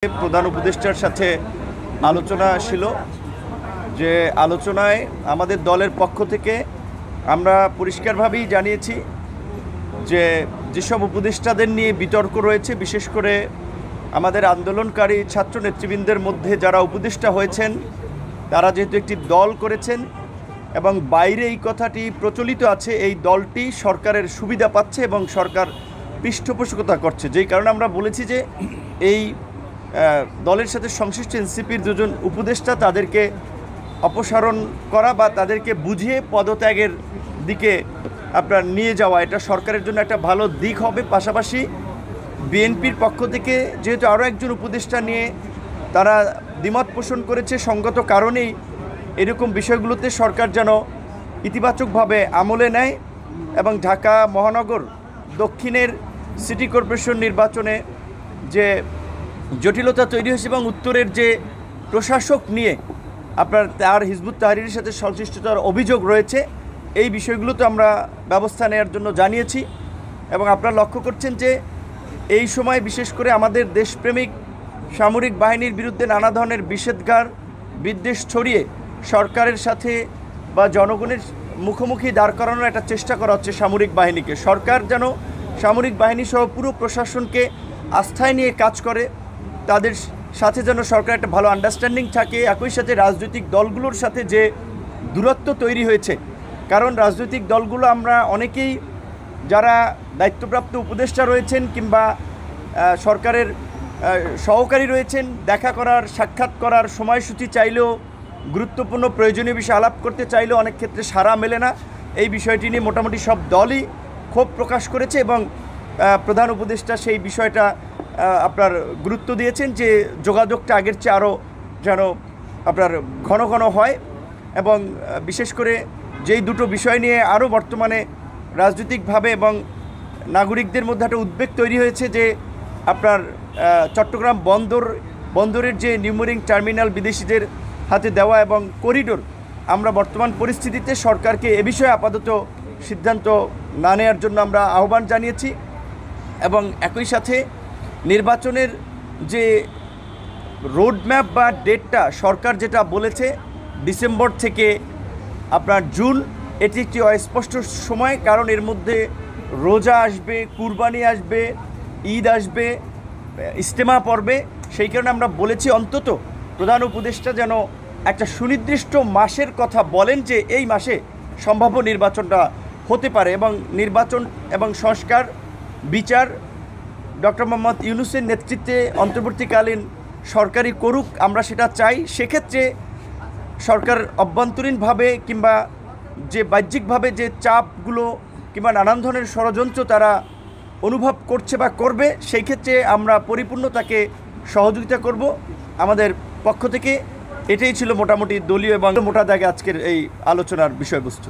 প্রধান উপদেষ্টার সাথে আলোচনা ছিল যে আলোচনায় আমাদের দলের পক্ষ থেকে আমরা পরিষ্কারভাবেই জানিয়েছি যে যেসব উপদেষ্টাদের নিয়ে বিতর্ক রয়েছে, বিশেষ করে আমাদের আন্দোলনকারী ছাত্র নেতৃবৃন্দের মধ্যে যারা উপদেষ্টা হয়েছেন তারা যেহেতু একটি দল করেছেন এবং বাইরে এই কথাটি প্রচলিত আছে, এই দলটি সরকারের সুবিধা পাচ্ছে এবং সরকার পৃষ্ঠপোষকতা করছে, যেই কারণে আমরা বলেছি যে এই দলের সাথে সংশ্লিষ্ট এনসিপির দুজন উপদেষ্টা তাদেরকে অপসারণ করা বা তাদেরকে বুঝিয়ে পদত্যাগের দিকে আপনার নিয়ে যাওয়া, এটা সরকারের জন্য একটা ভালো দিক হবে। পাশাপাশি বিএনপির পক্ষ থেকে যেহেতু আরও একজন উপদেষ্টা নিয়ে তারা দ্বিমত পোষণ করেছে, সঙ্গত কারণেই এরকম বিষয়গুলোতে সরকার যেন ইতিবাচকভাবে আমলে নেয় এবং ঢাকা মহানগর দক্ষিণের সিটি কর্পোরেশন নির্বাচনে যে জটিলতা তৈরি হয়েছে এবং উত্তরের যে প্রশাসক নিয়ে আপনার তার হিজবুত তাহরীরের সাথে সংশ্লিষ্টতার অভিযোগ রয়েছে, এই বিষয়গুলোতে আমরা ব্যবস্থা নেওয়ার জন্য জানিয়েছি। এবং আপনারা লক্ষ্য করছেন যে এই সময় বিশেষ করে আমাদের দেশপ্রেমিক সামরিক বাহিনীর বিরুদ্ধে নানা ধরনের নিষেধাজ্ঞার বিদ্বেষ ছড়িয়ে সরকারের সাথে বা জনগণের মুখোমুখি দাঁড় করানোর একটা চেষ্টা করা হচ্ছে সামরিক বাহিনীকে। সরকার যেন সামরিক বাহিনী সহ পুরো প্রশাসনকে আস্থায় নিয়ে কাজ করে, তাদের সাথে যেন সরকার একটা ভালো আন্ডারস্ট্যান্ডিং থাকে। একই সাথে রাজনৈতিক দলগুলোর সাথে যে দূরত্ব তৈরি হয়েছে, কারণ রাজনৈতিক দলগুলো আমরা অনেকেই যারা দায়িত্বপ্রাপ্ত উপদেষ্টা রয়েছেন কিংবা সরকারের সহকারী রয়েছেন, দেখা করার সাক্ষাৎ করার সময়সূচি চাইলেও গুরুত্বপূর্ণ প্রয়োজনীয় বিষয় আলাপ করতে চাইলেও অনেক ক্ষেত্রে সাড়া মেলে না। এই বিষয়টি নিয়ে মোটামুটি সব দলই ক্ষোভ প্রকাশ করেছে এবং প্রধান উপদেষ্টা সেই বিষয়টা আপনার গুরুত্ব দিয়েছেন যে যোগাযোগটা আগের চেয়ে আরও যেন আপনার ঘন ঘন হয়। এবং বিশেষ করে যেই দুটো বিষয় নিয়ে আরও বর্তমানে রাজনৈতিকভাবে এবং নাগরিকদের মধ্যে একটা উদ্বেগ তৈরি হয়েছে যে আপনার চট্টগ্রাম বন্দরের যে নিউমেরিং টার্মিনাল বিদেশিদের হাতে দেওয়া এবং করিডোর, আমরা বর্তমান পরিস্থিতিতে সরকারকে এ বিষয়ে আপাতত সিদ্ধান্ত না নেওয়ার জন্য আমরা আহ্বান জানিয়েছি। এবং একই সাথে নির্বাচনের যে রোডম্যাপ বা ডেটটা সরকার যেটা বলেছে ডিসেম্বর থেকে আপনার জুন, এটি একটি অস্পষ্ট সময়, কারণ এর মধ্যে রোজা আসবে, কুরবানি আসবে, ঈদ আসবে, ইজতেমা পড়বে। সেই কারণে আমরা বলেছি অন্তত প্রধান উপদেষ্টা যেন একটা সুনির্দিষ্ট মাসের কথা বলেন যে এই মাসে সম্ভাব্য নির্বাচনটা হতে পারে এবং নির্বাচন এবং সংস্কার বিচার ডক্টর মোহাম্মদ ইউনূসের নেতৃত্বে অন্তর্বর্তীকালীন সরকারি করুক, আমরা সেটা চাই। সেক্ষেত্রে সরকার অভ্যন্তরীণভাবে কিংবা যে বাহ্যিকভাবে যে চাপগুলো কিংবা নানান ধরনের ষড়যন্ত্র তারা অনুভব করছে বা করবে, সেই ক্ষেত্রে আমরা পরিপূর্ণ তাকে সহযোগিতা করব আমাদের পক্ষ থেকে। এটাই ছিল মোটামুটি দলীয় এবং মোটা দাগে আজকের এই আলোচনার বিষয়বস্তু।